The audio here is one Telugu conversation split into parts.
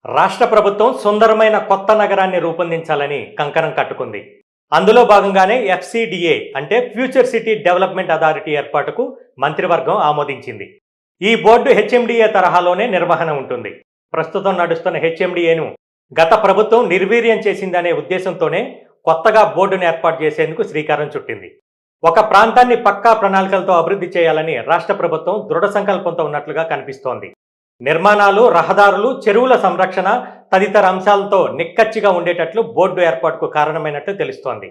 రాష్ట్ర ప్రభుత్వం సుందరమైన కొత్త నగరాన్ని రూపొందించాలని కంకణం కట్టుకుంది. అందులో భాగంగానే ఎఫ్సిడిఏ అంటే ఫ్యూచర్ సిటీ డెవలప్మెంట్ అథారిటీ ఏర్పాటుకు మంత్రివర్గం ఆమోదించింది. ఈ బోర్డు హెచ్ఎండిఏ తరహాలోనే నిర్వహణ ఉంటుంది. ప్రస్తుతం నడుస్తున్న హెచ్ఎండిఏను గత ప్రభుత్వం నిర్వీర్యం చేసిందనే ఉద్దేశంతోనే కొత్తగా బోర్డును ఏర్పాటు చేసేందుకు శ్రీకారం చుట్టింది. ఒక ప్రాంతాన్ని పక్కా ప్రణాళికలతో అభివృద్ధి చేయాలని రాష్ట్ర ప్రభుత్వం దృఢ సంకల్పంతో ఉన్నట్లుగా కనిపిస్తోంది. నిర్మాణాలు, రహదారులు, చెరువుల సంరక్షణ తదితర అంశాలతో నిక్కచ్చిగా ఉండేటట్లు బోర్డు ఏర్పాటుకు కారణమైనట్లు తెలుస్తోంది.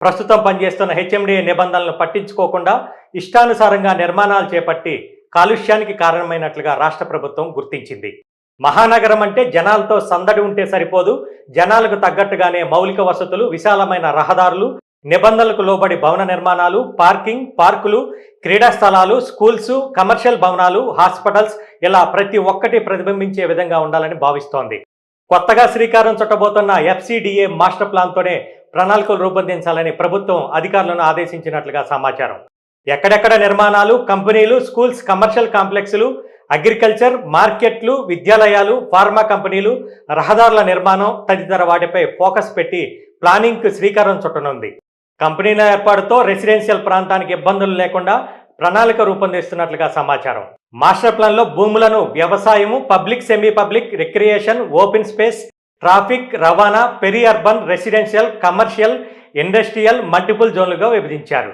ప్రస్తుతం పనిచేస్తున్న హెచ్ఎండిఏ నిబంధనలను పట్టించుకోకుండా ఇష్టానుసారంగా నిర్మాణాలు చేపట్టి కాలుష్యానికి కారణమైనట్లుగా రాష్ట్ర ప్రభుత్వం గుర్తించింది. మహానగరం అంటే జనాలతో సందడి ఉంటే సరిపోదు, జనాలకు తగ్గట్టుగానే మౌలిక వసతులు, విశాలమైన రహదారులు, నిబంధనలకు లోబడి భవన నిర్మాణాలు, పార్కింగ్, పార్కులు, క్రీడా స్థలాలు, స్కూల్స్, కమర్షియల్ భవనాలు, హాస్పిటల్స్ ఇలా ప్రతి ఒక్కటి ప్రతిబింబించే విధంగా ఉండాలని భావిస్తోంది. కొత్తగా శ్రీకారం చుట్టబోతున్న ఎఫ్సిడిఏ మాస్టర్ ప్లాన్తోనే ప్రణాళికలు రూపొందించాలని ప్రభుత్వం అధికారులను ఆదేశించినట్లుగా సమాచారం. ఎక్కడెక్కడ నిర్మాణాలు, కంపెనీలు, స్కూల్స్, కమర్షియల్ కాంప్లెక్స్లు, అగ్రికల్చర్, మార్కెట్లు, విద్యాలయాలు, ఫార్మా కంపెనీలు, రహదారుల నిర్మాణం తదితర వాటిపై ఫోకస్ పెట్టి ప్లానింగ్కు శ్రీకారం చుట్టనుంది. కంపెనీల ఏర్పాటుతో రెసిడెన్షియల్ ప్రాంతానికి ఇబ్బందులు లేకుండా ప్రణాళిక రూపొందిస్తున్నట్లుగా సమాచారం. మాస్టర్ ప్లాన్లో భూములను వ్యవసాయము, public, semi public, recreation, open space, traffic, రవాణా, peri urban, residential, commercial, industrial, multiple జోన్లుగా విభజించారు.